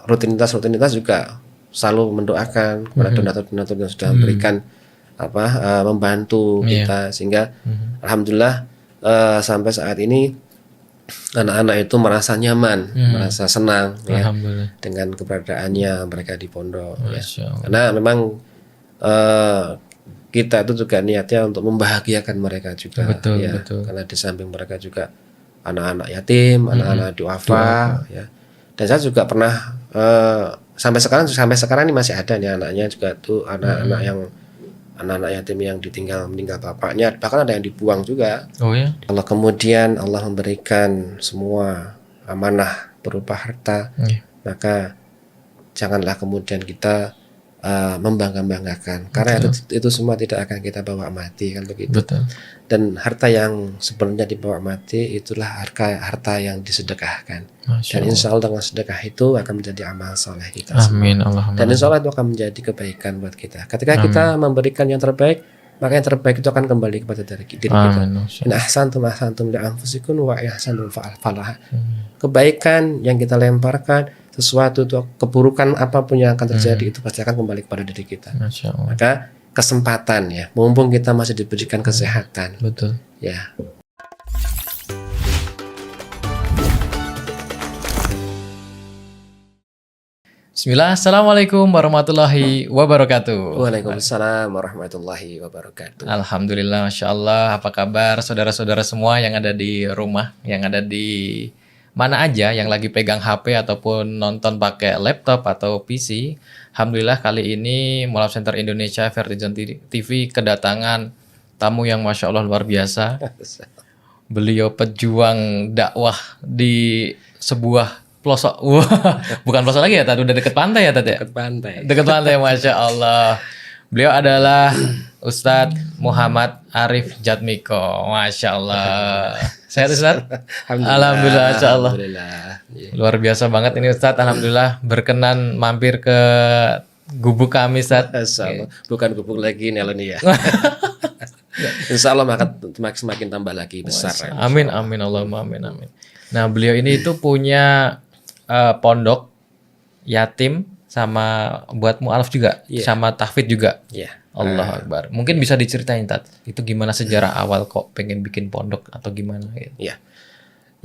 rutinitas juga selalu mendoakan kepada donatur-donatur yang sudah memberikan membantu kita, sehingga alhamdulillah sampai saat ini anak-anak itu merasa nyaman, merasa senang ya dengan keberadaannya mereka di pondok ya. Karena memang kita itu juga niatnya untuk membahagiakan mereka juga. Betul. Karena di samping mereka juga anak-anak yatim, anak-anak duafa ya. Dan saya juga pernah sampai sekarang ini masih ada nih anaknya juga tuh, anak-anak yatim yang meninggal bapaknya, bahkan ada yang dibuang juga. Kalau kemudian Allah memberikan semua amanah berupa harta, maka janganlah kemudian kita membangga-banggakan, karena itu semua tidak akan kita bawa mati, kan begitu. Dan harta yang sebenarnya dibawa mati itulah harta yang disedekahkan. Dan insya Allah dengan sedekah itu akan menjadi amal soleh kita. Amin. Dan insya Allah itu akan menjadi kebaikan buat kita. Ketika kita memberikan yang terbaik, maka yang terbaik itu akan kembali kepada diri kita. In ahsantum li anfusikum wa ihsantum falah. Kebaikan yang kita lemparkan, sesuatu itu, keburukan apapun yang akan terjadi itu pasti akan kembali kepada diri kita. Maka kesempatan ya, mumpung kita masih diberikan kesehatan. Betul. Ya. Bismillah, assalamualaikum warahmatullahi wabarakatuh. Waalaikumsalam warahmatullahi wabarakatuh. Alhamdulillah, masya Allah. Apa kabar saudara-saudara semua yang ada di rumah, yang ada di mana aja, yang lagi pegang HP ataupun nonton pakai laptop atau PC. Alhamdulillah kali ini Mualaf Center Indonesia Vertijon TV kedatangan tamu yang masya Allah luar biasa. Beliau pejuang dakwah di sebuah pelosok. Bukan pelosok lagi ya, tadi udah deket pantai ya tadi. Deket pantai, masya Allah. Beliau adalah Ustadz Muhammad Arif Jatmiko, masya Allah. Sehat Ustadz? Alhamdulillah, masya Allah. Luar biasa banget ini Ustadz. Alhamdulillah berkenan mampir ke gubuk kami Ustadz. Bukan gubuk lagi nih ya. Insya Allah semakin tambah lagi besar. Amin, amin, Allahumma amin, amin. Nah beliau ini itu punya pondok yatim, sama buat mu'alaf juga, sama tahfidz juga. Allah Akbar. Mungkin bisa diceritain Tat, itu gimana sejarah awal kok pengen bikin pondok atau gimana gitu.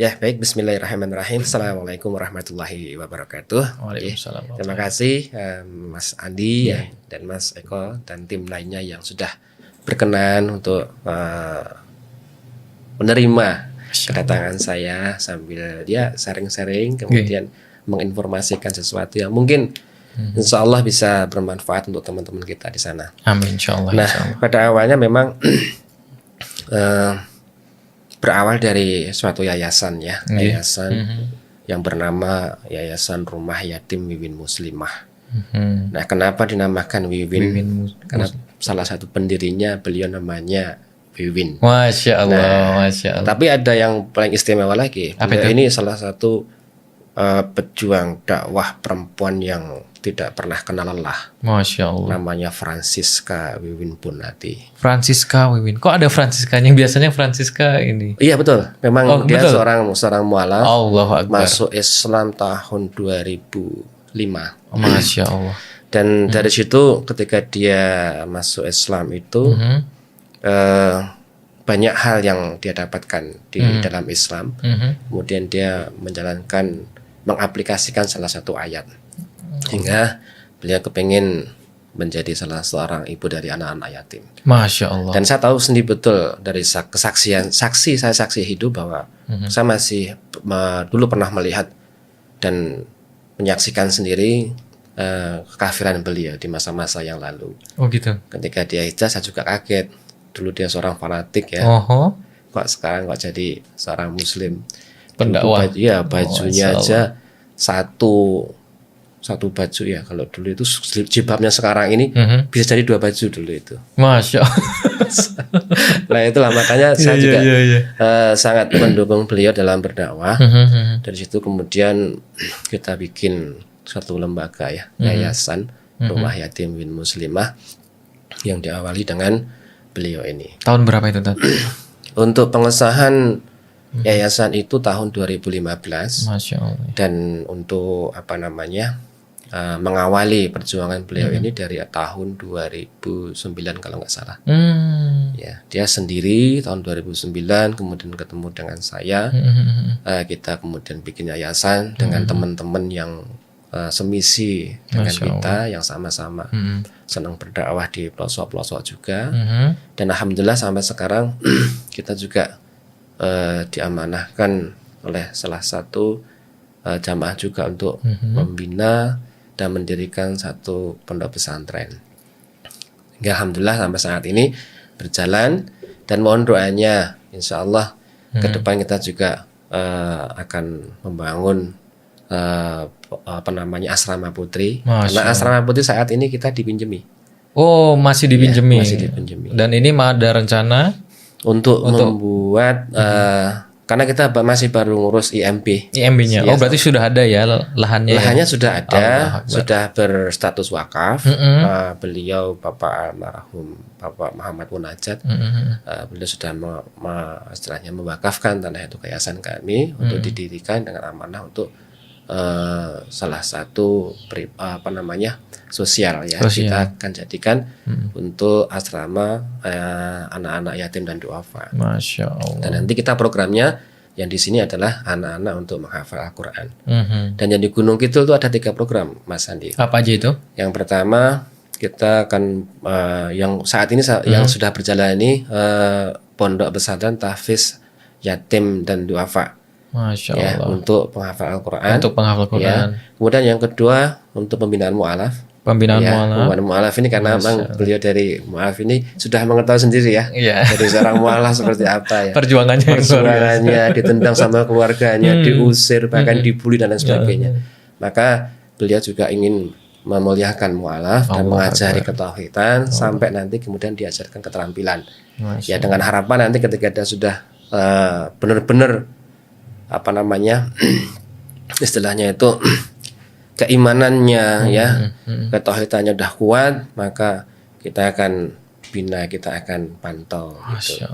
Ya baik, bismillahirrahmanirrahim. Assalamualaikum warahmatullahi wabarakatuh. Waalaikumsalam. Terima kasih Mas Andi dan Mas Eko dan tim lainnya yang sudah berkenan untuk menerima kedatangan saya sambil sharing-sharing, kemudian menginformasikan sesuatu yang mungkin insya Allah bisa bermanfaat untuk teman-teman kita di sana. Amin, insya Allah. Nah, pada awalnya memang berawal dari suatu yayasan ya, yayasan yang bernama Yayasan Rumah Yatim Wiwin Muslimah. Nah, kenapa dinamakan Wiwin? Karena salah satu pendirinya beliau namanya Wiwin. Masya Allah, Masya Allah. Tapi ada yang paling istimewa lagi. Ini salah satu pejuang dakwah perempuan yang tidak pernah kenal lelah. Masya Allah. Namanya Francisca Wiwin Punati. Francisca Wiwin. Kok ada Franciscanya? Biasanya Francisca ini. Iya betul. Memang dia seorang mualaf. Allahu Akbar. Masuk Islam tahun 2005. Masya Allah. Dan dari situ ketika dia masuk Islam itu banyak hal yang dia dapatkan di dalam Islam. Kemudian dia mengaplikasikan salah satu ayat. Hingga beliau kepengen menjadi salah seorang ibu dari anak-anak yatim. Masya Allah. Dan saya tahu sendiri betul dari saksi hidup bahwa saya masih dulu pernah melihat dan menyaksikan sendiri kekafiran beliau di masa-masa yang lalu. Oh gitu. Ketika dia hijrah saya juga kaget. Dulu dia seorang fanatik ya. Kok sekarang kok jadi seorang muslim. Pendakwah. Iya, bajunya aja satu baju ya. Kalau dulu itu jilbabnya sekarang ini bisa jadi 2 baju dulu itu. Masya Allah. Nah itulah makanya saya juga sangat mendukung beliau dalam berdakwah. Dari situ kemudian kita bikin suatu lembaga ya, Yayasan Rumah Yatim Wiwin Muslimah yang diawali dengan beliau ini. Tahun berapa itu Tat? Untuk pengesahan Yayasan itu tahun 2015. Masya Allah. Dan untuk mengawali perjuangan beliau ini dari tahun 2009 kalau nggak salah. Ya, dia sendiri tahun 2009 kemudian ketemu dengan saya. Kita kemudian bikin yayasan dengan teman-teman yang semisi dengan kita, yang sama-sama senang berdakwah di pelosok-pelosok juga. Dan alhamdulillah sampai sekarang kita juga diamanahkan oleh salah satu jamaah juga untuk membina dan mendirikan satu pondok pesantren. Hingga alhamdulillah sampai saat ini berjalan, dan mohon doanya insya Allah ke depan kita juga akan membangun asrama putri. Karena asrama putri saat ini kita dipinjemi. Oh, masih dipinjemi. Ya, masih dipinjemi. Dan ini ada rencana untuk membuat karena kita masih baru ngurus IMB-nya. Oh, berarti sudah ada ya lahannya. Lahannya sudah ada, sudah berstatus wakaf. Beliau Bapak almarhum Bapak Muhammad Munajat, beliau sudah istilahnya mewakafkan tanah itu ke yayasan kami untuk didirikan dengan amanah untuk salah satu sosial ya. Kita akan jadikan untuk asrama anak-anak yatim dan duafa. Masya Allah. Dan nanti kita programnya yang di sini adalah anak-anak untuk menghafal Al-Quran. Dan yang di Gunung Kidul itu ada 3 program, Mas Andi. Apa aja itu? Yang pertama kita akan yang saat ini yang sudah berjalan ini pondok pesantren tahfiz yatim dan duafa. Masya Allah. Ya, untuk penghafal Al-Quran. Untuk penghafal Al-Quran. Ya. Kemudian yang kedua untuk pembinaan mu'alaf. Pembinaan mu'alaf ini karena memang beliau dari mu'alaf ini sudah mengetahui sendiri ya. Dari seorang mu'alaf seperti apa ya. Perjuangannya ditendang sama keluarganya, diusir, bahkan dibully dan lain sebagainya. Maka beliau juga ingin memuliakan mu'alaf dan mengajari ketauhidan sampai nanti kemudian diajarkan keterampilan. Ya, dengan harapan nanti ketika dia sudah benar-benar istilahnya itu keimanannya ketauhidannya udah kuat, maka kita akan bina, kita akan pantau gitu.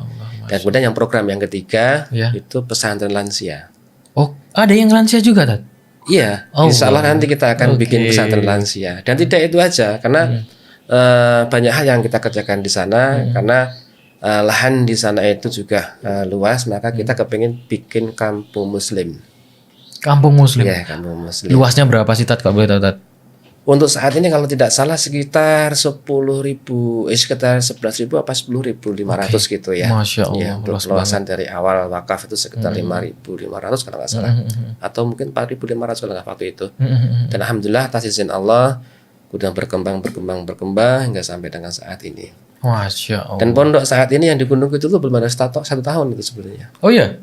Dan kemudian yang program yang ketiga itu pesantren lansia. Oh, ada yang lansia juga, Tat? Iya, insya Allah nanti kita akan bikin pesantren lansia. Dan tidak itu aja, karena banyak hal yang kita kerjakan di sana, karena lahan di sana itu juga luas, maka kita kepingin bikin kampung muslim. Kampung muslim? Ya, kampung muslim. Luasnya berapa sih, Tat, kalau boleh tahu, Tat? Untuk saat ini kalau tidak salah sekitar 11.000 apa 10.500 gitu ya. Masya Allah. Ya, untuk luasan dari awal wakaf itu sekitar 5.500 kalau nggak salah. Atau mungkin 4.500 kalau nggak waktu itu. Dan alhamdulillah atas izin Allah udah berkembang hingga sampai dengan saat ini. Masya Allah. Dan pondok saat ini yang di Gunung Kidul itu belum ada 1 tahun itu sebenarnya. Oh iya?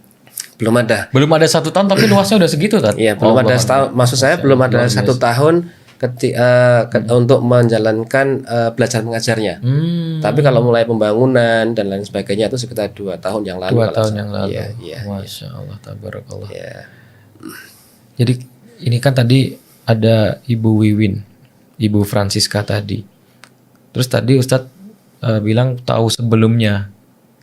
Belum ada 1 tahun tapi luasnya udah segitu, Tat? Iya, belum ada setahun. Maksud saya belum ada 1 tahun untuk menjalankan belajar mengajarnya. Tapi kalau mulai pembangunan dan lain sebagainya itu sekitar 2 tahun yang lalu. 2 tahun yang lalu. Iya. Masya Allah, tabarakallah. Ya. Jadi ini kan tadi ada Ibu Wiwin, Ibu Francisca tadi. Terus tadi Ustadz bilang tahu sebelumnya.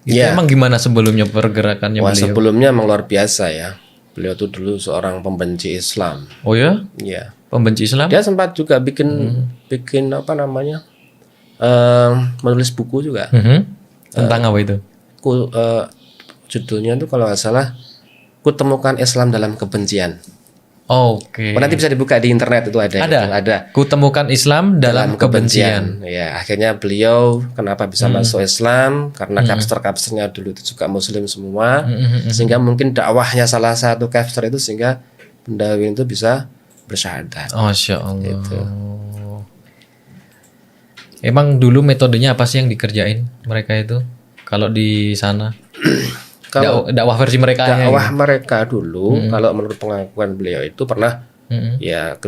Itu emang gimana sebelumnya pergerakannya beliau? Sebelumnya emang luar biasa ya. Beliau tuh dulu seorang pembenci Islam. Oh ya? Iya. Pembenci Islam? Dia sempat juga bikin menulis buku juga. Tentang apa itu? Judulnya tuh kalau nggak salah, Ku Temukan Islam Dalam Kebencian. Oke. Nanti bisa dibuka di internet itu ada. Ku Temukan Islam Dalam Kebencian. Ya, akhirnya beliau kenapa bisa masuk Islam karena kapster-kapsternya dulu itu juga Muslim semua, sehingga mungkin dakwahnya salah satu kapster itu sehingga Bunda Wiwin itu bisa bersyahadat. Masya Allah. Gitu. Emang dulu metodenya apa sih yang dikerjain mereka itu kalau di sana? Kalau dakwah versi mereka mereka dulu kalau menurut pengakuan beliau itu pernah ya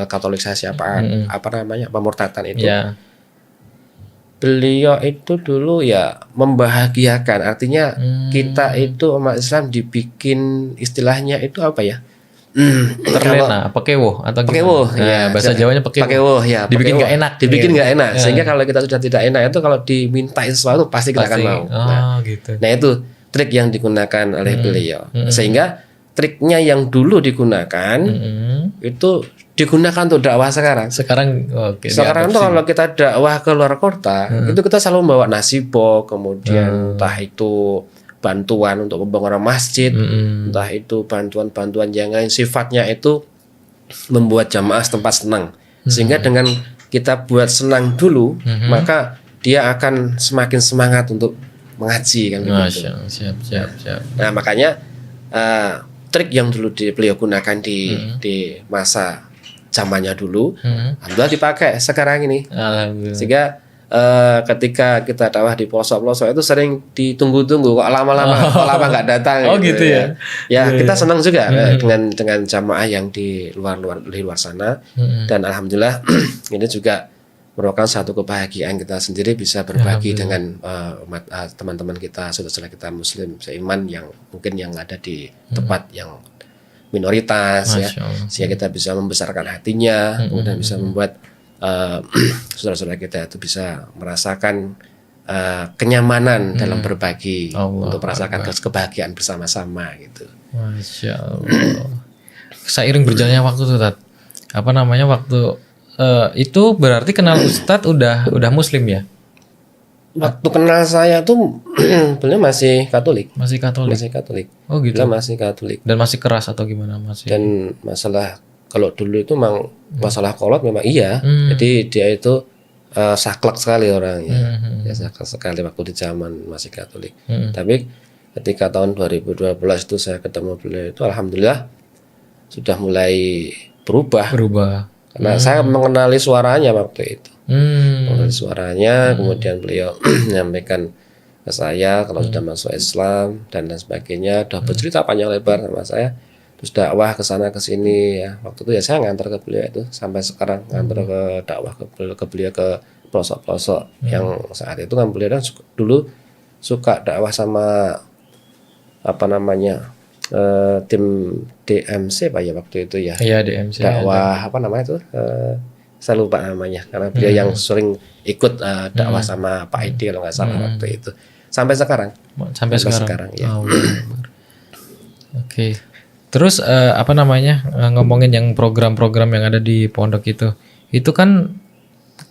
katolikisasi pemurtatan itu. Beliau itu dulu ya membahagiakan, artinya kita itu umat Islam dibikin istilahnya itu apa ya? Terlena, pakewoh atau pakewoh ya, bahasa Jawanya pakewoh ya, dibikin nggak enak, enak sehingga kalau kita sudah tidak enak itu kalau diminta sesuatu pasti kita akan mau. Gitu. Nah itu trik yang digunakan oleh beliau. Sehingga triknya yang dulu digunakan itu digunakan untuk dakwah sekarang. Sekarang Sekarang tuh kalau kita dakwah ke luar kota, itu kita selalu membawa nasi box, kemudian entah itu bantuan untuk pembangunan masjid, entah itu bantuan-bantuan yang lain, sifatnya itu membuat jamaah setempat senang. Sehingga dengan kita buat senang dulu, maka dia akan semakin semangat untuk mengaji kan begitu. Siap. Nah, makanya trik yang dulu beliau gunakan di masa zamannya dulu, alhamdulillah dipakai sekarang ini. Sehingga ketika kita dakwah di pelosok-pelosok itu sering ditunggu-tunggu kok lama-lama nggak datang. Gitu ya. Ya kita senang juga dengan jamaah yang di luar sana, dan alhamdulillah ini juga merupakan satu kebahagiaan kita sendiri bisa berbagi dengan teman-teman kita, saudara-saudara kita muslim seiman yang mungkin yang ada di tempat yang minoritas, ya, sehingga kita bisa membesarkan hatinya, kemudian bisa membuat saudara-saudara kita itu bisa merasakan kenyamanan dalam berbagi, untuk merasakan kebahagiaan bersama-sama gitu. Masya Allah. Seiring berjalannya waktu tuh, Tat, waktu itu berarti kenal Ustadz udah muslim ya? Waktu kenal saya tuh beliau masih Katolik. Masih Katolik. Oh gitu. Beliau masih Katolik. Dan masih keras atau gimana masih? Dan masalah kalau dulu itu memang masalah kolot memang iya. Jadi dia itu saklek sekali orangnya. Ya saklek sekali waktu di zaman masih Katolik. Tapi ketika tahun 2012 itu saya ketemu beliau itu alhamdulillah sudah mulai berubah. Karena saya mengenali suaranya waktu itu. Mengenali suaranya, kemudian beliau menyampaikan ke saya kalau sudah masuk Islam dan lain sebagainya, sudah bercerita panjang lebar sama saya. Terus dakwah ke sana ke sini ya. Waktu itu ya saya ngantar ke beliau itu sampai sekarang, ngantar ke dakwah ke beliau ke pelosok-pelosok yang saat itu kan beliau kan dulu suka dakwah sama tim DMC Pak ya waktu itu ya. Iya, DMC. Dakwah itu saya lupa namanya karena beliau yang sering ikut dakwah sama Pak Edi kalau nggak salah waktu itu. Sampai sekarang. Sampai sekarang ya. Oke. Terus ngomongin yang program-program yang ada di pondok itu kan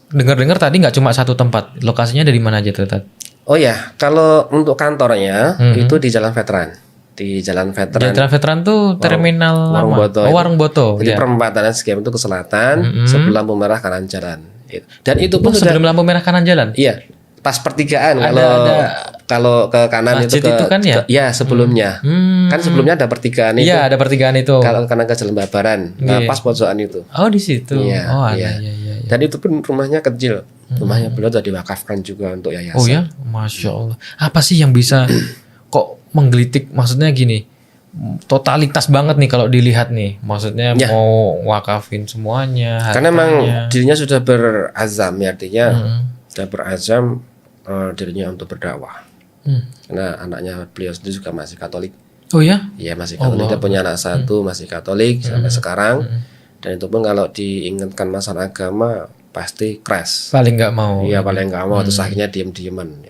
dengar-dengar tadi nggak cuma satu tempat, lokasinya dari mana aja tuh, Tat? Oh ya, kalau untuk kantornya itu di Jalan Veteran. Di Jalan Veteran tuh terminal Warung Boto. Jadi perempatan SGM itu ke selatan, sebelum lampu merah kanan jalan. Dan itu pun sebelum lampu merah kanan jalan. Iya, pas pertigaan. Kalau ke kanan masjid itu kan ya? Sebelumnya. Kan sebelumnya ada pertigaan itu. Iya, ada pertigaan itu. Kalau kanan ke Jalan Babaran, pas pojokan itu. Oh, di situ. Iya. Dan itu pun rumahnya kecil. Rumahnya beliau sudah diwakafkan juga untuk yayasan. Oh ya, Masya Allah. Apa sih yang bisa kok menggelitik, maksudnya gini, totalitas banget nih kalau dilihat nih, maksudnya mau wakafin semuanya hartanya. Karena memang dirinya sudah berazam ya, artinya sudah berazam dirinya untuk berdakwah. Karena anaknya beliau sendiri juga masih Katolik. Oh ya? Iya, masih Katolik. Dia punya anak satu masih Katolik sampai sekarang. Dan itu pun kalau diingatkan masalah agama pasti keras. Paling nggak mau. Iya, paling nggak mau. Terus akhirnya diem-dieman.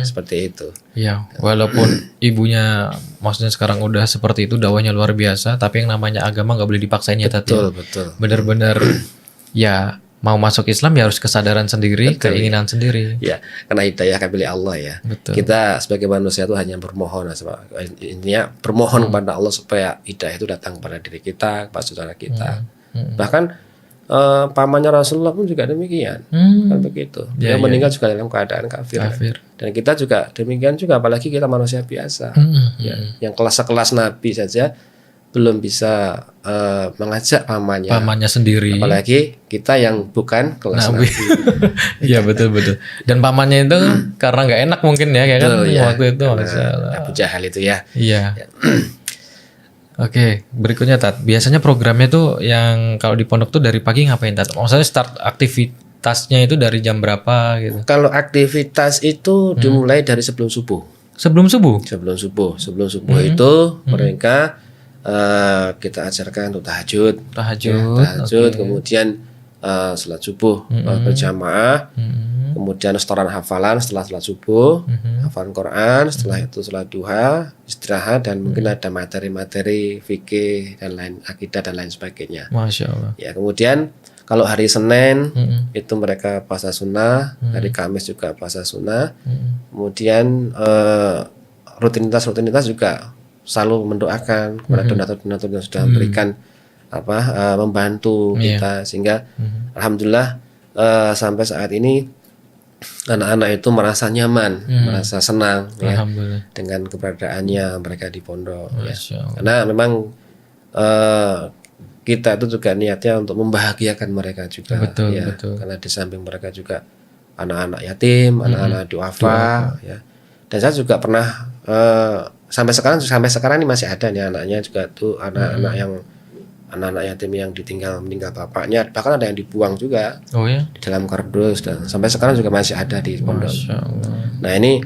Seperti itu. Iya, walaupun ibunya maksudnya sekarang udah seperti itu, dakwahnya luar biasa, tapi yang namanya agama nggak boleh dipaksain ya, Tati. Betul. Bener-bener ya mau masuk Islam ya harus kesadaran sendiri, keinginan sendiri. Ya, karena hidayah kan pilih Allah ya. Betul. Kita sebagai manusia itu hanya bermohon, intinya bermohon kepada Allah supaya hidayah itu datang kepada diri kita, kepada saudara kita. Bahkan pamannya Rasulullah pun juga demikian, kan begitu. Dia meninggal juga dalam keadaan kafir. Dan kita juga demikian juga, apalagi kita manusia biasa, yang sekelas Nabi saja belum bisa mengajak pamannya sendiri. Apalagi kita yang bukan kelas Nabi. Iya betul. Dan pamannya itu karena nggak enak mungkin ya, kayak kan waktu itu Abu Jahal itu ya. Iya. Oke, berikutnya Tat. Biasanya programnya tuh yang kalau di pondok tuh dari pagi ngapain, Tat? Maksudnya start aktivitasnya itu dari jam berapa gitu? Kalau aktivitas itu dimulai dari sebelum subuh. Sebelum subuh itu mereka kita ajarkan untuk tahajud, kemudian salat subuh berjamaah. kemudian setoran hafalan setelah sholat subuh, hafalan Quran, setelah itu sholat duha, istirahat, dan mungkin ada materi-materi fikih dan lain, akidah dan lain sebagainya. Masya Allah. Ya, kemudian kalau hari Senin itu mereka puasa sunnah, hari Kamis juga puasa sunnah. Kemudian rutinitas juga selalu mendoakan kepada donatur-donatur yang sudah memberikan membantu kita, sehingga alhamdulillah sampai saat ini anak-anak itu merasa nyaman, merasa senang ya, dengan keberadaannya mereka di pondok ya. Karena memang kita itu juga niatnya untuk membahagiakan mereka juga. Betul. Karena di samping mereka juga anak-anak yatim, anak-anak duafa ya. Dan saya juga pernah sampai sekarang ini masih ada nih anaknya juga tuh, anak-anak yatim yang meninggal bapaknya, bahkan ada yang dibuang juga di dalam kardus, dan sampai sekarang juga masih ada di pondok. Nah ini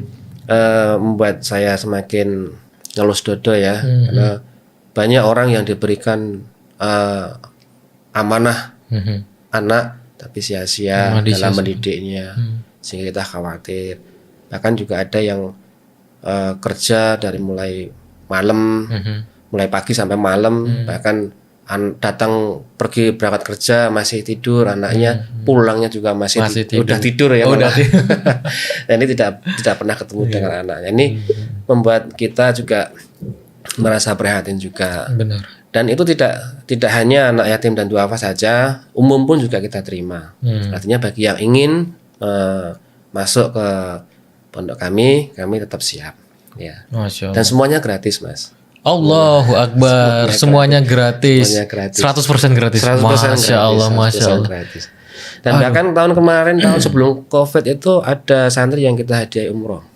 membuat saya semakin ngelus dodo ya, karena banyak orang yang diberikan amanah anak tapi sia-sia dalam mendidiknya, sehingga kita khawatir. Bahkan juga ada yang kerja dari mulai malam, mulai pagi sampai malam, bahkan pergi berangkat kerja masih tidur, anaknya pulangnya juga masih udah tidur ya. Dan ini tidak pernah ketemu dengan anaknya. Ini membuat kita juga merasa prihatin juga. Benar. Dan itu tidak hanya anak yatim dan duafa saja, umum pun juga kita terima. Artinya bagi yang ingin masuk ke pondok kami tetap siap ya. Dan semuanya gratis, Mas. Allahu Akbar, semuanya gratis. 100% gratis. Masya Allah. Gratis. Dan bahkan tahun kemarin, tahun sebelum Covid itu ada santri yang kita hadiah umroh.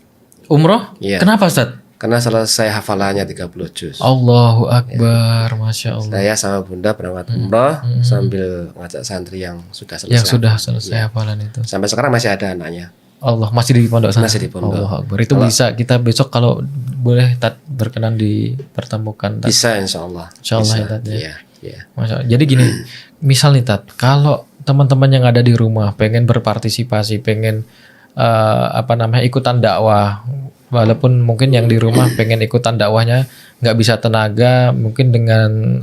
Umroh? Ya. Kenapa, Ustaz? Karena selesai hafalannya 30 juz. Allahu Akbar, ya. Masya Allah. Saya sama Bunda berangkat umroh sambil ngajak santri yang sudah selesai. Yang sudah selesai hafalan itu. Sampai sekarang masih ada anaknya. Allah, masih di pondok sana. Masih di pondok. Allahu Akbar. Itu bisa kita besok kalau boleh berkenan dipertemukan. Bisa insya Allah. Insya Allah ya, Tat. Iya. Masya Allah. Jadi gini, misal nih Tat, kalau teman-teman yang ada di rumah pengen berpartisipasi, pengen ikutan dakwah, walaupun mungkin yang di rumah pengen ikutan dakwahnya nggak bisa tenaga, mungkin dengan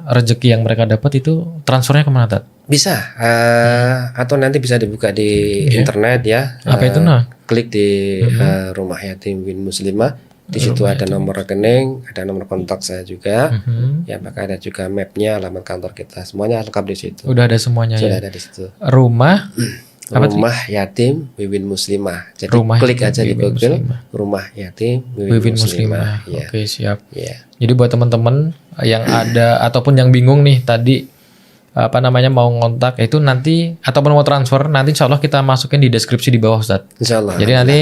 rezeki yang mereka dapat itu transfernya kemana, Tat? Bisa, atau nanti bisa dibuka di internet ya. Apa itu klik di Rumah Yatim Win Muslimah. Di situ ada nomor rekening, ada nomor kontak saya juga. Ya, maka ada juga mapnya, alamat kantor kita. Semuanya lengkap di situ. Udah ada semuanya. Sudah ya? Ada di situ. Rumah Yatim Wiwin Muslimah. Jadi Rumah klik aja di Google Muslimah. Rumah Yatim Wiwin Muslimah. Ya. Oke, siap. Ya. Jadi buat teman-teman yang ada ataupun yang bingung nih tadi mau ngontak itu nanti ataupun mau transfer, nanti insya Allah kita masukin di deskripsi di bawah, Ustaz. Insya Allah. Jadi nanti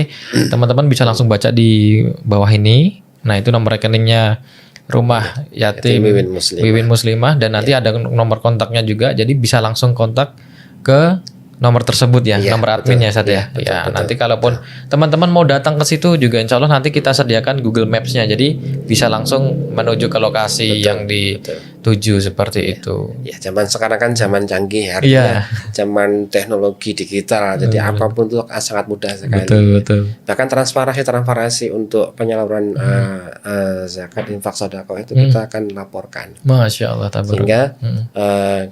teman-teman bisa langsung baca di bawah ini. Nah, itu nomor rekeningnya Rumah Yatim Wiwin Muslimah, dan nanti ada nomor kontaknya juga. Jadi bisa langsung kontak ke nomor tersebut ya, nomor adminnya Ustaz ya. Betul. Nanti kalaupun teman-teman mau datang ke situ juga insya Allah nanti kita sediakan Google Maps-nya. Jadi bisa langsung menuju ke lokasi yang dituju seperti itu. Ya, zaman sekarang kan zaman canggih ya. Zaman teknologi digital. Jadi apapun itu sangat mudah sekali. Betul. Bahkan transparansi untuk penyaluran zakat, infak, sedekah itu kita akan laporkan. Masya Allah. Sehingga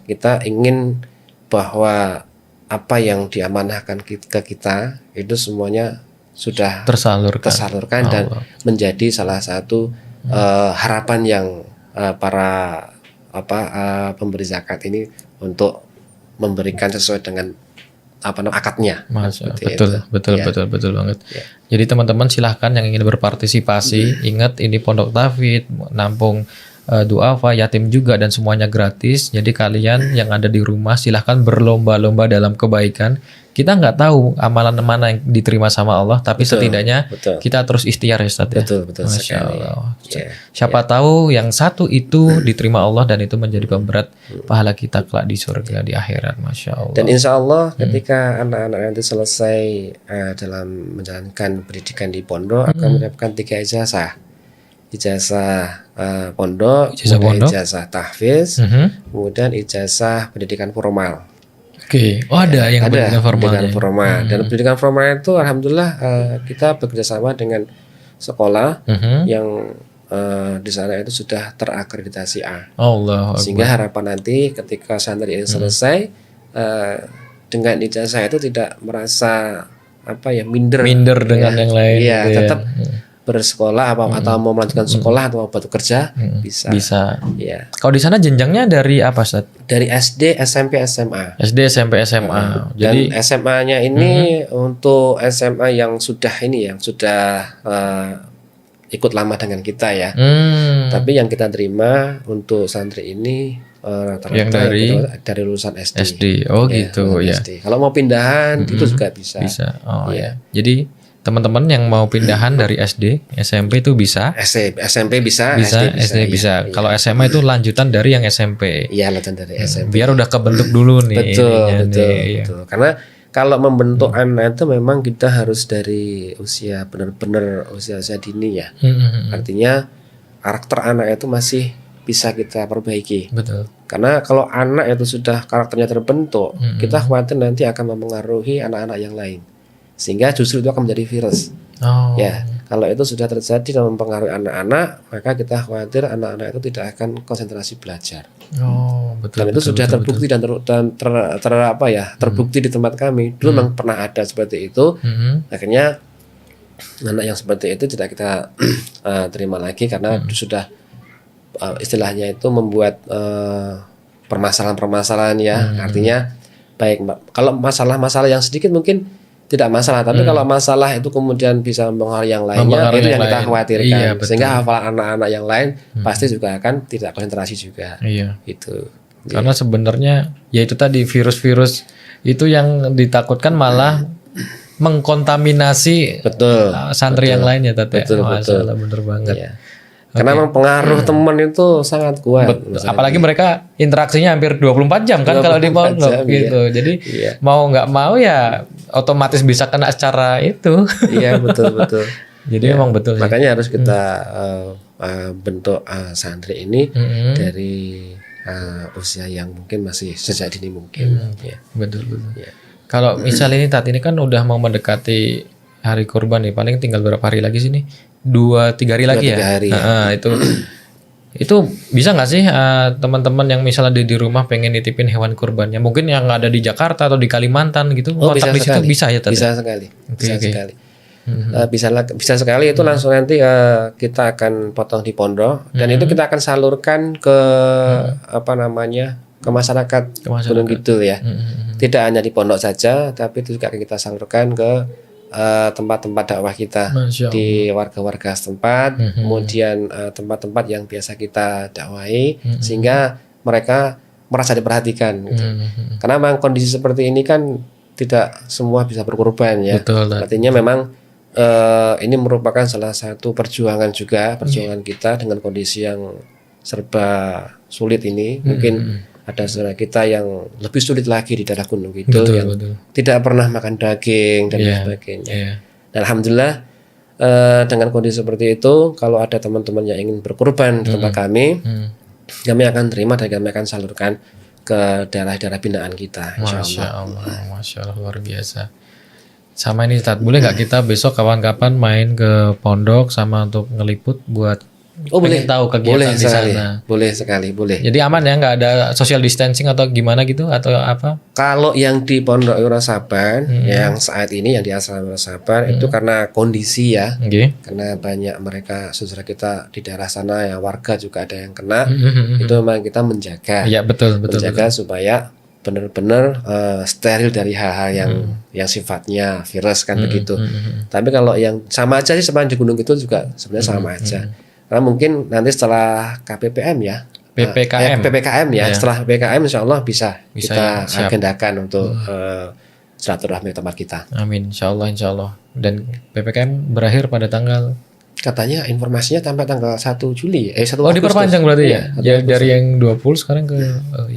kita ingin bahwa apa yang diamanahkan ke kita itu semuanya sudah tersalurkan dan menjadi salah satu harapan yang para pemberi zakat ini untuk memberikan sesuai dengan akadnya. Betul banget. Ya. Jadi teman-teman silahkan yang ingin berpartisipasi, ingat ini Pondok Tauhid nampung duafa, yatim juga, dan semuanya gratis. Jadi kalian yang ada di rumah silahkan berlomba-lomba dalam kebaikan. Kita nggak tahu amalan mana yang diterima sama Allah, tapi setidaknya kita terus ikhtiar ya Ustaz. Betul Masya Allah. Siapa tahu yang satu itu diterima Allah dan itu menjadi pemberat pahala kita kelak di surga di akhirat. Masya Allah. Dan insya Allah ketika anak-anak nanti selesai dalam menjalankan pendidikan di pondok akan mendapatkan 3 ijazah. Ijazah pondok, ijazah tahfiz, kemudian ijazah pendidikan formal. Oke. Oh ada yang pendidikan formal. Pendidikan formal. Dan pendidikan formal itu alhamdulillah kita bekerja sama dengan sekolah yang di sana itu sudah terakreditasi A. Allah. Sehingga harapan nanti ketika santri ini selesai dengan ijazah itu tidak merasa minder dengan yang lain. Iya, gitu tetap bersekolah atau mau melanjutkan sekolah atau mau bekerja bisa. Iya. Kalau di sana jenjangnya dari apa, Ustaz? Dari SD, SMP, SMA. SD, SMP, SMA. Jadi SMA-nya ini untuk SMA yang sudah ikut lama dengan kita ya. Tapi yang kita terima untuk santri ini rata-rata yang dari lulusan SD. Oh gitu ya. SD. Kalau mau pindahan itu juga bisa. Bisa. Oh ya. Jadi teman-teman yang mau pindahan dari SD, SMP itu bisa. SMP bisa, SD bisa. Iya. Kalau SMA itu lanjutan dari yang SMP. Iya, lanjutan dari SMP. Biar udah kebentuk dulu nih. Betul. Karena kalau membentuk anak itu memang kita harus dari usia benar-benar usia dini ya. Artinya karakter anak itu masih bisa kita perbaiki. Betul. Karena kalau anak itu sudah karakternya terbentuk, kita khawatir nanti akan mempengaruhi anak-anak yang lain. Sehingga justru itu akan menjadi virus. Ya, kalau itu sudah terjadi dan mempengaruhi anak-anak, maka kita khawatir anak-anak itu tidak akan konsentrasi belajar. Betul. Dan itu sudah terbukti dan terbukti di tempat kami. Dulu memang pernah ada seperti itu. Akhirnya anak yang seperti itu tidak kita terima lagi karena sudah istilahnya itu membuat permasalahan-permasalahan ya. Artinya baik kalau masalah-masalah yang sedikit mungkin tidak masalah, tapi kalau masalah itu kemudian bisa mempengaruhi yang lainnya, itu yang kita khawatirkan. Iya, sehingga hafalan anak-anak yang lain pasti juga akan tidak konsentrasi juga. Iya. Itu. Karena sebenarnya ya itu tadi virus-virus itu yang ditakutkan malah mengkontaminasi santri yang lainnya, Tete. Betul. Bener banget. Iya. Karena memang pengaruh teman itu sangat kuat. Apalagi mereka interaksinya hampir 24 jam kan kalau di pondok gitu. Jadi mau nggak mau ya otomatis bisa kena secara itu. Iya, betul. Jadi memang betul. Makanya harus kita bentuk santri ini dari usia yang mungkin masih sejak dini mungkin. Betul. Ya. Kalau misalnya ini ini kan udah mau mendekati hari kurban nih, paling tinggal berapa hari lagi sih nih? 2-3 hari lagi ya. Hari. Itu bisa nggak sih teman-teman yang misalnya di rumah pengen nitipin hewan kurbannya, mungkin yang ada di Jakarta atau di Kalimantan gitu, kontak di situ bisa ya Tete? Bisa sekali. Sekali. Bisa sekali itu langsung nanti kita akan potong di pondok dan itu kita akan salurkan ke ke masyarakat Gunung Kidul ya. Tidak hanya di pondok saja, tapi itu juga akan kita salurkan ke tempat-tempat dakwah kita di warga-warga setempat, kemudian tempat-tempat yang biasa kita dakwahi, sehingga mereka merasa diperhatikan. Gitu. Karena memang kondisi seperti ini kan tidak semua bisa berkorban ya. Betul, artinya memang ini merupakan salah satu perjuangan kita dengan kondisi yang serba sulit ini. Mungkin ada saudara kita yang lebih sulit lagi di daerah Gunung Kidul yang tidak pernah makan daging dan sebagainya. Dan alhamdulillah dengan kondisi seperti itu, kalau ada teman-teman yang ingin berkorban di tempat kami, kami akan terima dan kami akan salurkan ke daerah-daerah binaan kita. Masya Allah, luar biasa. Sama ini Ustaz, boleh nggak kita besok kawan-kawan main ke pondok sama untuk ngeliput buat boleh tahu kegiatan di sana. Boleh sekali. Jadi aman ya, nggak ada social distancing atau gimana gitu atau apa? Kalau yang di Pondok Wonosaban yang saat ini yang di asrama Wonosaban itu karena kondisi ya. Karena banyak mereka saudara kita di daerah sana yang warga juga ada yang kena. Itu memang kita menjaga. Iya, betul. Supaya benar-benar steril dari hal-hal yang sifatnya virus kan begitu. Tapi kalau yang sama aja sih sebenarnya di Gunung itu juga sebenarnya sama aja. Karena mungkin nanti setelah KPPM ya, PPKM ya, setelah PPKM insya Allah bisa kita agendakan untuk silaturahmi tempat kita. Amin, insya Allah. Dan PPKM berakhir pada tanggal, katanya informasinya sampai tanggal 1 Juli. 1 Agustus. Diperpanjang berarti ya? Dari yang 20 sekarang ke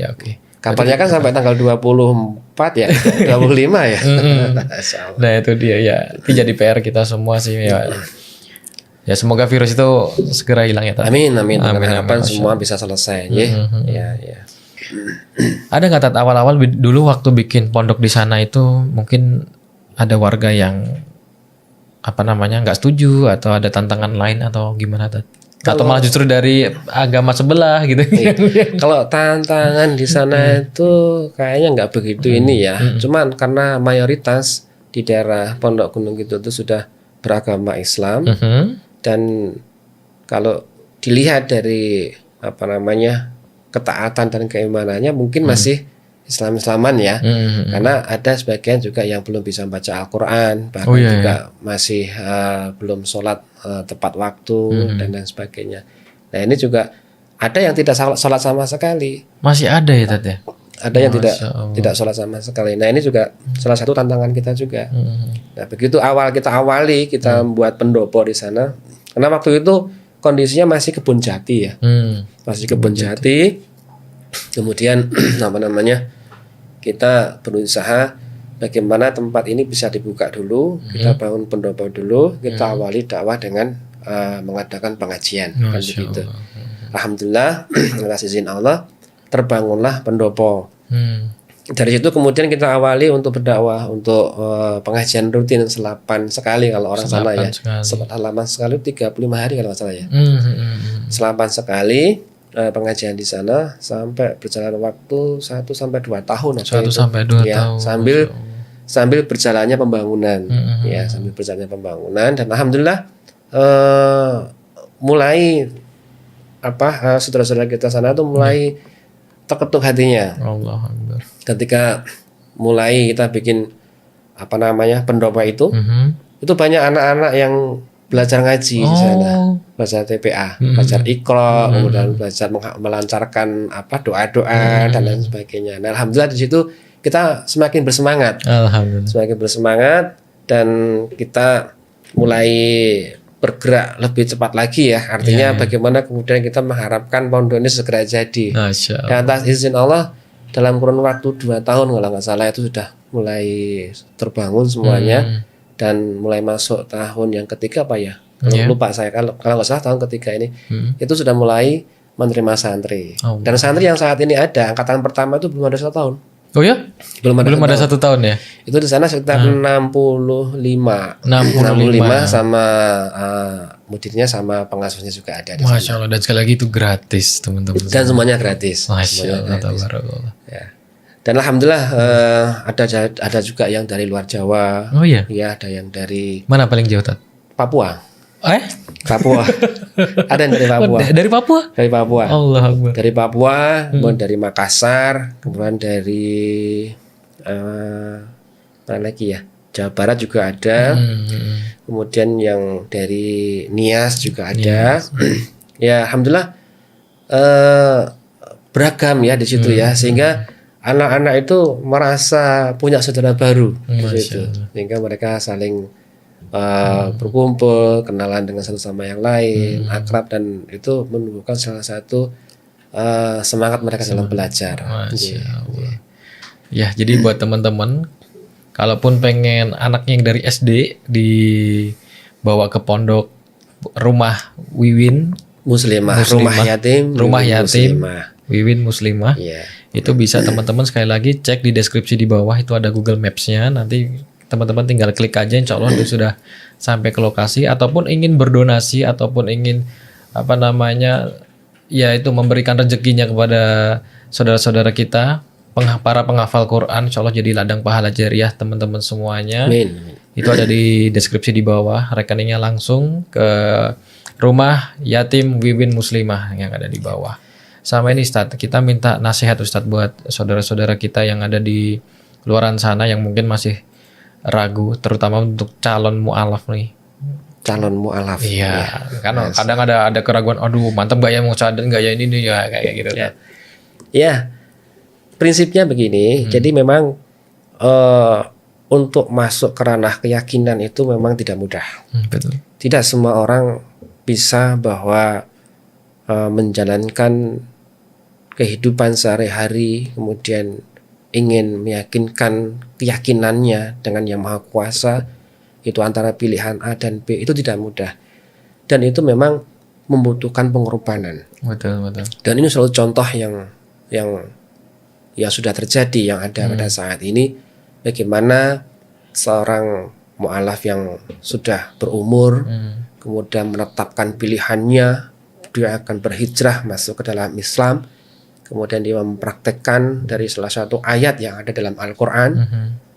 oke. Kabarnya kan sampai tanggal 24 ya, 25 ya. Nah itu dia ya, itu jadi PR kita semua sih ya. Ya semoga virus itu segera hilang ya. Amin. Harapan semua bisa selesai. Ya. Ada nggak Tat awal-awal dulu waktu bikin pondok di sana itu mungkin ada warga yang nggak setuju atau ada tantangan lain atau gimana Tat? Atau malah justru dari agama sebelah gitu? Iya. Kalau tantangan di sana itu kayaknya nggak begitu ini ya. Cuman karena mayoritas di daerah Pondok Gunung Kidul itu sudah beragama Islam dan kalau dilihat dari ketaatan dan keimanannya mungkin masih Islam-Islaman ya. Karena ada sebagian juga yang belum bisa baca Al-Quran, bahkan juga masih belum sholat tepat waktu dan lain sebagainya. Nah ini juga ada yang tidak sholat sama sekali. Masih ada ya Tat ya? Ada yang tidak sholat sama sekali. Nah ini juga salah satu tantangan kita juga. Nah begitu kita membuat pendopo di sana. Karena waktu itu kondisinya masih kebun jati ya, masih kebun jati. Kemudian kita berusaha bagaimana tempat ini bisa dibuka dulu. Kita bangun pendopo dulu. Kita awali dakwah dengan mengadakan pengajian. Kan begitu. Alhamdulillah atas izin Allah terbangunlah pendopo. Dari situ kemudian kita awali untuk berdakwah, untuk pengajian rutin selapan sekali kalau orang sana ya. Selapan sekali 35 hari kalau nggak salah ya. Selapan sekali pengajian di sana sampai berjalan waktu 1 sampai 2 tahun. 1 sampai 2 tahun. Sambil berjalannya pembangunan. Ya, sambil berjalannya pembangunan dan alhamdulillah mulai saudara-saudara kita sana tuh mulai terketuk hatinya. Allah Akbar. Ketika mulai kita bikin pendopo itu banyak anak-anak yang belajar ngaji di sana, belajar TPA, belajar Iqra, kemudian belajar melancarkan doa-doa dan lain sebagainya. Nah, alhamdulillah di situ kita semakin bersemangat. Semakin bersemangat dan kita mulai bergerak lebih cepat lagi ya. Artinya bagaimana kemudian kita mengharapkan pondok ini segera jadi. Dan atas izin Allah dalam kurun waktu 2 tahun kalau nggak salah itu sudah mulai terbangun semuanya dan mulai masuk tahun yang ketiga kalau lupa saya kalau nggak salah tahun ketiga ini itu sudah mulai menerima santri. Dan santri yang saat ini ada angkatan pertama itu belum ada 1 tahun. Oh ya? Belum ada 1 tahun ya? Itu di sana sekitar 65 sama mudirnya sama pengasuhnya juga ada di sana. Masya Allah, dan sekali lagi itu gratis teman-teman. Dan semuanya gratis. Masya Allah. Ya. Dan alhamdulillah ada juga yang dari luar Jawa. Oh iya? Ya, ada yang dari mana paling jauh Tat? Papua. Papua. Ada yang dari Papua. Dari Papua? Dari Papua. Allah Akbar. Dari Papua, kemudian dari Makassar, kemudian dari mana lagi ya? Jawa Barat juga ada. Kemudian yang dari Nias juga ada. Ya, alhamdulillah beragam ya di situ ya, sehingga anak-anak itu merasa punya saudara baru di situ. Sehingga mereka saling berkumpul, kenalan dengan satu sama yang lain, akrab, dan itu menumbuhkan salah satu semangat mereka dalam belajar. Ya, jadi buat teman-teman, kalaupun pengen anaknya yang dari SD dibawa ke pondok rumah Wiwin Muslimah. Rumah yatim Wiwin Muslimah. Itu bisa teman-teman sekali lagi cek di deskripsi di bawah, itu ada Google Maps-nya. Nanti teman-teman tinggal klik aja, insya Allah sudah sampai ke lokasi. Ataupun ingin berdonasi ataupun ingin itu memberikan rezekinya kepada saudara-saudara kita, para penghafal Quran, insya Allah jadi ladang pahala jariah teman-teman semuanya. Amin. Itu ada di deskripsi di bawah, rekeningnya langsung ke rumah yatim Wiwin Muslimah yang ada di bawah. Sama ini Ustadz, kita minta nasihat Ustadz buat saudara-saudara kita yang ada di luaran sana yang mungkin masih ragu, terutama untuk calon mu'alaf nih. Calon mu'alaf. Iya, kan kadang ada keraguan, aduh mantap gak ya mau cadar gak ya ini nih ya kayak gitu. Ya, prinsipnya begini. Jadi memang untuk masuk ke ranah keyakinan itu memang tidak mudah. Betul. Tidak semua orang bisa bahwa menjalankan kehidupan sehari-hari kemudian ingin meyakinkan keyakinannya dengan Yang Maha Kuasa, itu antara pilihan A dan B, itu tidak mudah. Dan itu memang membutuhkan pengorbanan. Betul. Dan ini selalu contoh yang yang sudah terjadi yang ada pada saat ini, bagaimana seorang mu'alaf yang sudah berumur kemudian menetapkan pilihannya, dia akan berhijrah masuk ke dalam Islam, kemudian dia mempraktekkan dari salah satu ayat yang ada dalam Al-Quran,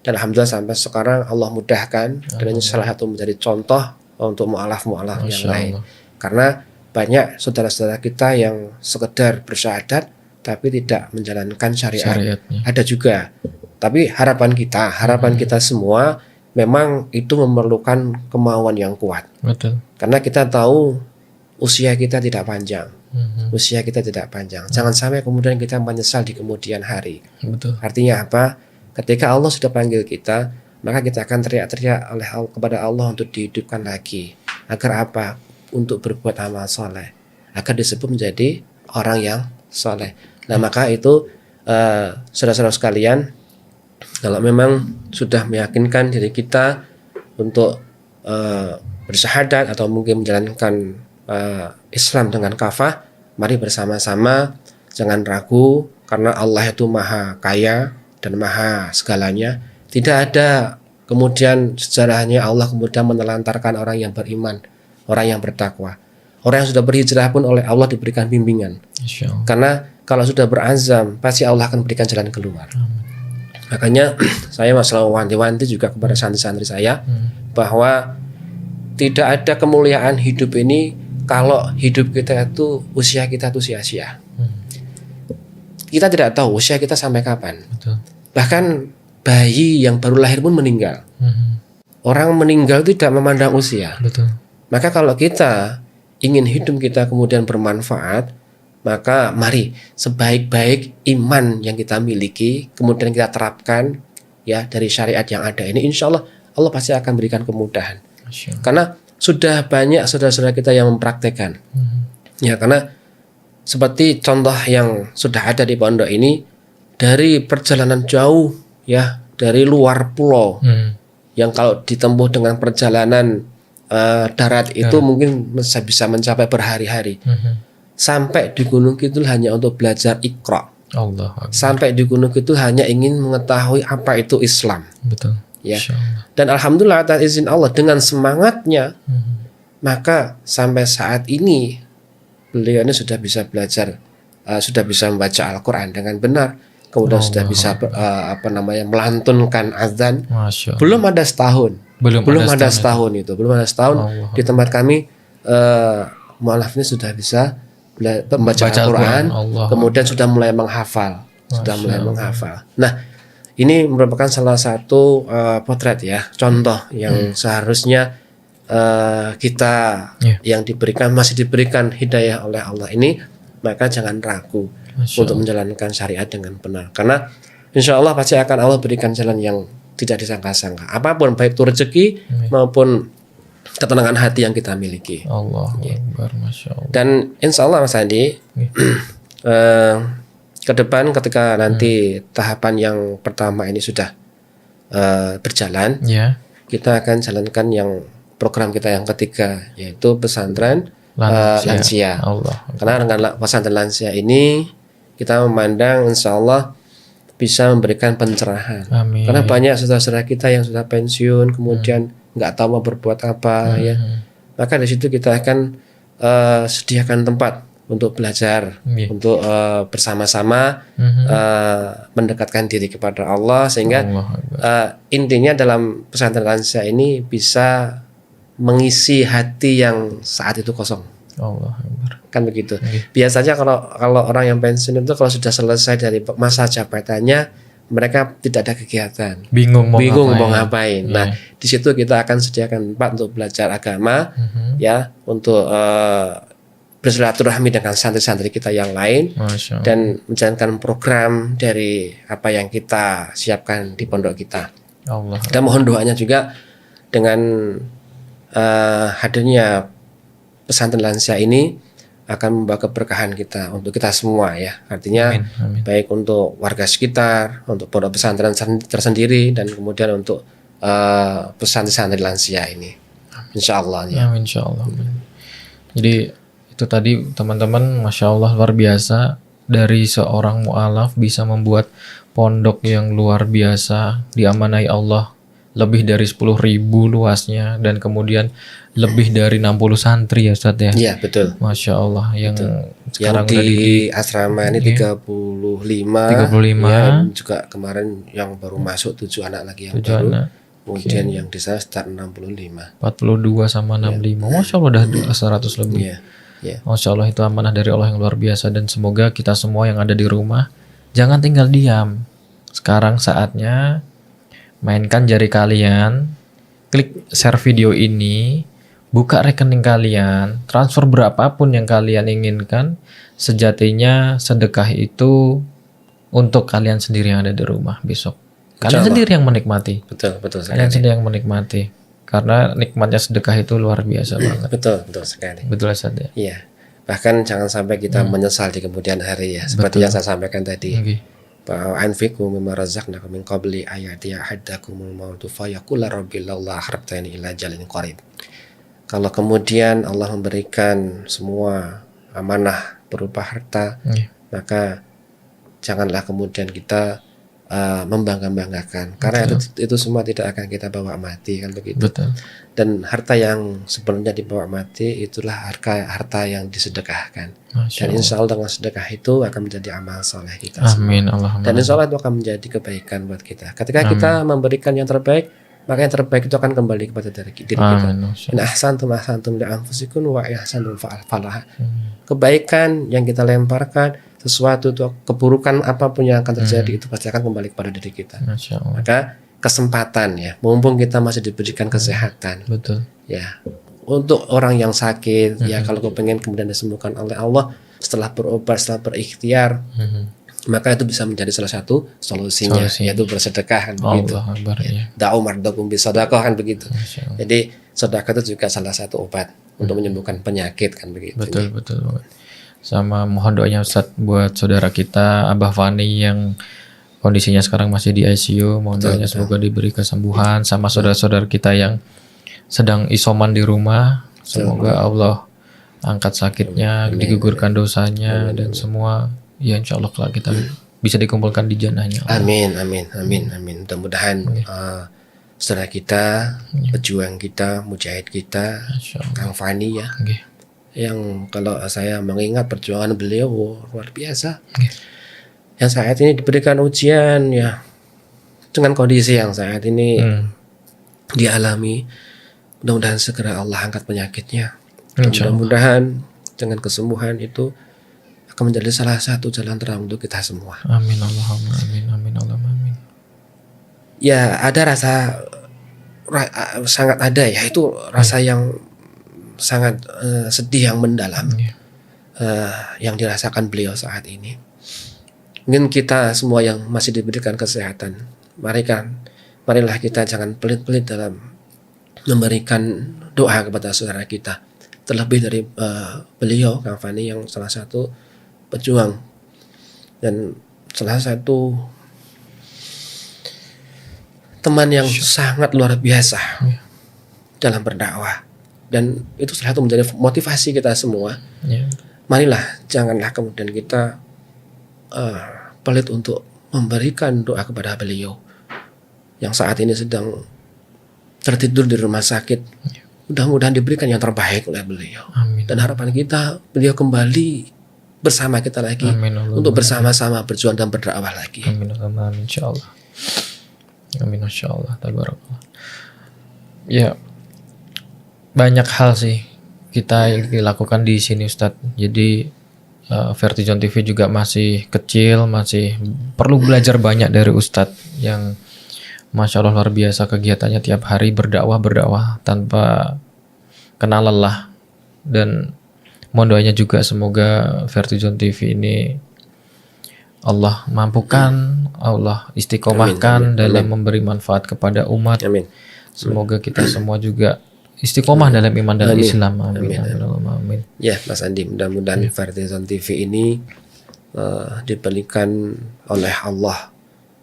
dan alhamdulillah sampai sekarang Allah mudahkan, dan ini salah satu menjadi contoh untuk mu'alaf-mu'alaf yang lain. Karena banyak saudara-saudara kita yang sekedar bersyahadat tapi tidak menjalankan syariatnya. Ada juga. Tapi harapan kita semua memang itu memerlukan kemauan yang kuat. Betul. Karena kita tahu usia kita tidak panjang. Usia kita tidak panjang. Jangan sampai kemudian kita menyesal di kemudian hari. Betul. Artinya apa? Ketika Allah sudah panggil kita, maka kita akan teriak-teriak kepada Allah untuk dihidupkan lagi. Agar apa? Untuk berbuat amal soleh. Agar disebut menjadi orang yang soleh. Nah maka itu saudara-saudara sekalian, kalau memang sudah meyakinkan diri kita untuk bersyahadat atau mungkin menjalankan Islam dengan kafah, mari bersama-sama, jangan ragu, karena Allah itu maha kaya dan maha segalanya. Tidak ada kemudian sejarahnya Allah kemudian menelantarkan orang yang beriman, orang yang bertakwa. Orang yang sudah berhijrah pun oleh Allah diberikan bimbingan. Karena kalau sudah berazam, pasti Allah akan berikan jalan keluar. Makanya saya selalu wanti-wanti juga kepada santri-santri saya bahwa tidak ada kemuliaan hidup ini kalau hidup kita itu, usia kita itu sia-sia. Kita tidak tahu usia kita sampai kapan. Betul. Bahkan bayi yang baru lahir pun meninggal. Orang meninggal tidak memandang usia. Betul. Maka kalau kita ingin hidup kita kemudian bermanfaat, maka mari sebaik-baik iman yang kita miliki kemudian kita terapkan ya dari syariat yang ada ini, insya Allah Allah pasti akan berikan kemudahan. Karena sudah banyak saudara-saudara kita yang mempraktekkan. Ya, karena seperti contoh yang sudah ada di pondok ini, dari perjalanan jauh ya, dari luar pulau, yang kalau ditempuh dengan perjalanan darat itu mungkin bisa mencapai berhari-hari. Sampai di Gunung Kidul hanya untuk belajar Iqra. Sampai di Gunung Kidul hanya ingin mengetahui apa itu Islam. Betul. Ya. Dan alhamdulillah atas izin Allah dengan semangatnya, maka sampai saat ini beliau ini sudah bisa belajar, sudah bisa membaca Al-Quran dengan benar, kemudian sudah bisa melantunkan azan. Belum ada setahun. Belum ada setahun itu. Belum ada setahun di tempat kami mu'alaf ini sudah bisa membaca Al-Quran, kemudian sudah mulai menghafal, Nah, ini merupakan salah satu potret ya, contoh yang seharusnya kita yang masih diberikan hidayah oleh Allah ini, maka jangan ragu untuk menjalankan syariat dengan benar, karena insya Allah pasti akan Allah berikan jalan yang tidak disangka-sangka, apapun, baik itu rezeki maupun ketenangan hati yang kita miliki. Akbar, Masya Allah. Dan insya Allah Mas Andi, ke depan ketika nanti tahapan yang pertama ini sudah berjalan, kita akan jalankan yang program kita yang ketiga, yaitu pesantren lansia. Karena dengan pesantren lansia ini kita memandang insya Allah bisa memberikan pencerahan. Amin. Karena banyak saudara-saudara kita yang sudah pensiun kemudian nggak tahu mau berbuat apa ya, maka di situ kita akan sediakan tempat untuk belajar, untuk bersama-sama mendekatkan diri kepada Allah, sehingga intinya dalam pesantren lansia ini bisa mengisi hati yang saat itu kosong. Kan begitu. Biasanya kalau orang yang pensiun itu kalau sudah selesai dari masa jabatannya, mereka tidak ada kegiatan, bingung mau ngapain. Nah, di situ kita akan sediakan tempat untuk belajar agama, ya, untuk bersilaturahmi dengan santri-santri kita yang lain, dan menjalankan program dari apa yang kita siapkan di pondok kita. Dan mohon doanya juga dengan hadirnya pesantren lansia ini akan membawa keberkahan kita untuk kita semua ya. Artinya amin. Baik untuk warga sekitar, untuk pondok pesantren tersendiri, dan kemudian untuk pesantren lansia ini. Insyaallah ya. Insyaallah. Jadi itu tadi teman-teman, Masya Allah luar biasa. dari seorang mu'alaf bisa membuat pondok yang luar biasa, diamanai Allah, lebih dari 10.000 luasnya, dan kemudian lebih dari 60 santri ya Ustadz ya. Iya betul. Masya Allah, yang sekarang yang di asrama ini 35 ya, juga kemarin yang baru masuk 7 anak lagi yang 7 baru anak. Kemudian yang di sana start 65. 42 sama 65. Masya Allah udah 100 lebih. Masya Allah, itu amanah dari Allah yang luar biasa. Dan semoga kita semua yang ada di rumah jangan tinggal diam. Sekarang saatnya mainkan jari kalian, klik share video ini, buka rekening kalian, transfer berapapun yang kalian inginkan. Sejatinya sedekah itu untuk kalian sendiri yang ada di rumah besok. Kalian sendiri yang menikmati. Betul sekali. Kalian sendiri yang menikmati. Karena nikmatnya sedekah itu luar biasa banget. Betul sekali. Betul saja. Iya. Bahkan jangan sampai kita menyesal di kemudian hari ya. Seperti yang saya sampaikan tadi. Bahwa anfiqu mimma razaqnakum min qabli ayati ahadakumul mautu fayaqula rabbi laula akhartani ila ajalin qarib. Kalau kemudian Allah memberikan semua amanah berupa harta, maka janganlah kemudian kita membangga-banggakan, karena itu semua tidak akan kita bawa mati, kan begitu. Betul. Dan harta yang sebelumnya dibawa mati itulah harta yang disedekahkan. Dan insya Allah dengan sedekah itu akan menjadi amal soleh kita. Amin. Allahumma. Dan insya Allah itu akan menjadi kebaikan buat kita. Ketika kita memberikan yang terbaik, maka yang terbaik itu akan kembali kepada diri kita. In ahsantum li anfusikum wa ihsantum fa'alaha. Kebaikan yang kita lemparkan, sesuatu itu, keburukan apapun yang akan terjadi itu pasti akan kembali kepada diri kita. Maka kesempatan ya, mumpung kita masih diberikan kesehatan. Betul. Ya, untuk orang yang sakit ya, kalau kepengen kemudian disembuhkan oleh Allah setelah berobat, setelah berikhtiar, maka itu bisa menjadi salah satu solusinya, yaitu bersedekah, kan begitu. Da'u mardakum bisadaqah, kan begitu. Jadi sedekah itu juga salah satu obat untuk menyembuhkan penyakit, kan begitu. Betul banget. Sama mohon doanya Ustadz buat saudara kita Abah Fani yang kondisinya sekarang masih di ICU. Mohon doanya semoga diberi kesembuhan. Sama saudara-saudara kita yang sedang isoman di rumah, semoga Allah angkat sakitnya, digugurkan dosanya, dan semua ya insya Allah kalau kita bisa dikumpulkan di jannahnya. Amin. Mudah-mudahan saudara kita, pejuang kita, mujahid kita, Kang Fani ya, yang kalau saya mengingat perjuangan beliau luar biasa. Yang saat ini diberikan ujian ya, dengan kondisi yang saat ini dialami, mudah-mudahan segera Allah angkat penyakitnya. Mudah-mudahan dengan kesembuhan itu akan menjadi salah satu jalan terang untuk kita semua. Amin Allahumma amin. Amin Allahumma amin. Ya, ada rasa sangat ada ya, itu rasa yang sangat sedih yang mendalam yang dirasakan beliau saat ini. Mungkin kita semua yang masih diberikan kesehatan, marilah kita jangan pelit-pelit dalam memberikan doa kepada saudara kita. Terlebih dari beliau Kang Fani yang salah satu pejuang dan salah satu teman yang sangat luar biasa dalam berdakwah. Dan itu salah satu menjadi motivasi kita semua. Marilah janganlah kemudian kita pelit untuk memberikan doa kepada beliau yang saat ini sedang tertidur di rumah sakit. Mudah-mudahan diberikan yang terbaik oleh beliau. Amin. Dan harapan kita beliau kembali bersama kita lagi. Amin, untuk bersama-sama berjuang dan berdakwah lagi. Amin insyaallah. Amin insyaallah. Tabarakallah. Ya, banyak hal sih kita lakukan di sini Ustadz. Jadi Vertizon TV juga masih kecil, masih perlu belajar banyak dari Ustadz yang Masya Allah luar biasa kegiatannya tiap hari berdakwah tanpa kenal lelah. Dan mohon doanya juga semoga Vertizon TV ini Allah mampukan, Allah istiqomahkan dalam memberi manfaat kepada umat. Amin. Semoga kita semua juga istiqomah dalam iman dan Islam. Amin. Amin. Ya Mas Andi, mudah-mudahan Vertizon TV ini diberikan oleh Allah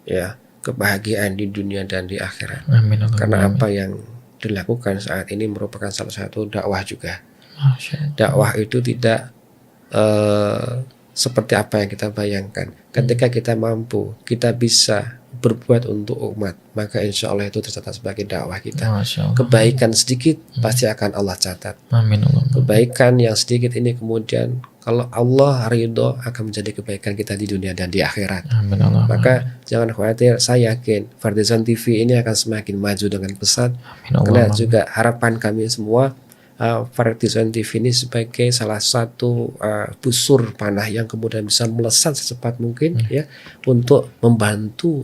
ya kebahagiaan di dunia dan di akhirat. Amin. Karena apa yang dilakukan saat ini merupakan salah satu dakwah juga. Dakwah itu tidak seperti apa yang kita bayangkan. Ketika kita mampu, kita bisa berbuat untuk umat, maka insya Allah itu tercatat sebagai dakwah kita. Kebaikan sedikit pasti akan Allah catat. Amin. Kebaikan yang sedikit ini kemudian kalau Allah ridho akan menjadi kebaikan kita di dunia dan di akhirat. Amin. Maka jangan khawatir, saya yakin Fardizon TV ini akan semakin maju dengan pesat. Karena juga harapan kami semua, Fardizon TV ini sebagai salah satu busur panah yang kemudian bisa melesat secepat mungkin ya untuk membantu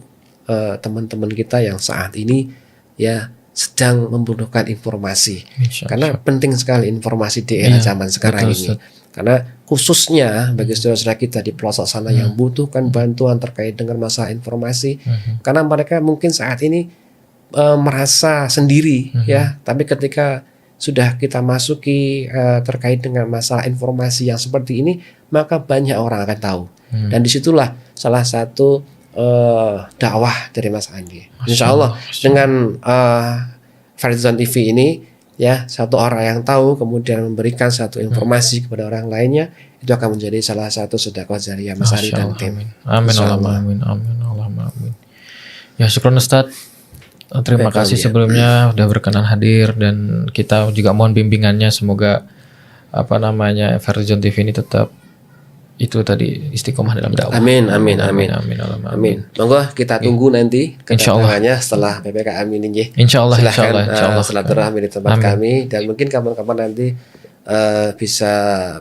teman-teman kita yang saat ini ya sedang membutuhkan informasi. Karena penting sekali informasi di era zaman sekarang ini. Karena khususnya bagi saudara-saudara kita di pelosok sana yang butuhkan bantuan terkait dengan masalah informasi, karena mereka mungkin saat ini merasa sendiri ya, tapi ketika sudah kita masuki terkait dengan masalah informasi yang seperti ini, maka banyak orang akan tahu. Dan disitulah salah satu dakwah dari Mas Andi. Insya Allah dengan Fardizon TV ini ya, satu orang yang tahu kemudian memberikan satu informasi kepada orang lainnya, itu akan menjadi salah satu sedekah jariyah Mas Andi dan tim. Amin. Amin. Ya, syukron Ustaz. Terima kasih sebelumnya udah berkenan hadir, dan kita juga mohon bimbingannya, semoga Fardizon TV ini tetap itu tadi istiqomah dalam dakwah. Amin. Monggo kita tunggu nanti kedatangannya setelah PPKM ini. Insyaallah. Silaturahmi di tempat kami, dan mungkin kapan-kapan nanti bisa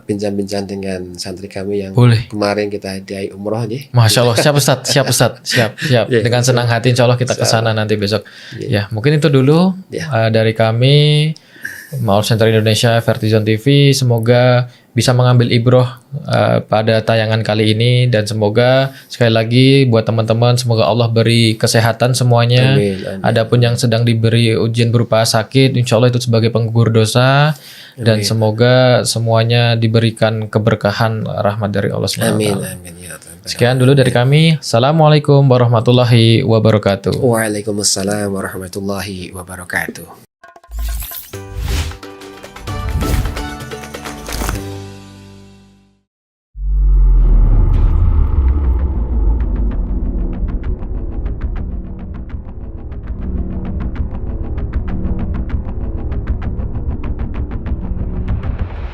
bincang-bincang dengan santri kami yang kemarin kita hadiahi umroh nih. Masya Allah, siap Ustaz. Siap. Dengan senang hati insya Allah kita kesana nanti besok. Ya, mungkin itu dulu dari kami Ma'ruf Center Indonesia Fardizon TV. Semoga bisa mengambil ibroh pada tayangan kali ini, dan semoga sekali lagi buat teman-teman, semoga Allah beri kesehatan semuanya. Amin. Adapun yang sedang diberi ujian berupa sakit, insya Allah itu sebagai penggugur dosa. Dan semoga semuanya diberikan keberkahan rahmat dari Allah SWT. Amin. Sekian dulu dari kami. Assalamualaikum warahmatullahi wabarakatuh. Waalaikumsalam warahmatullahi wabarakatuh.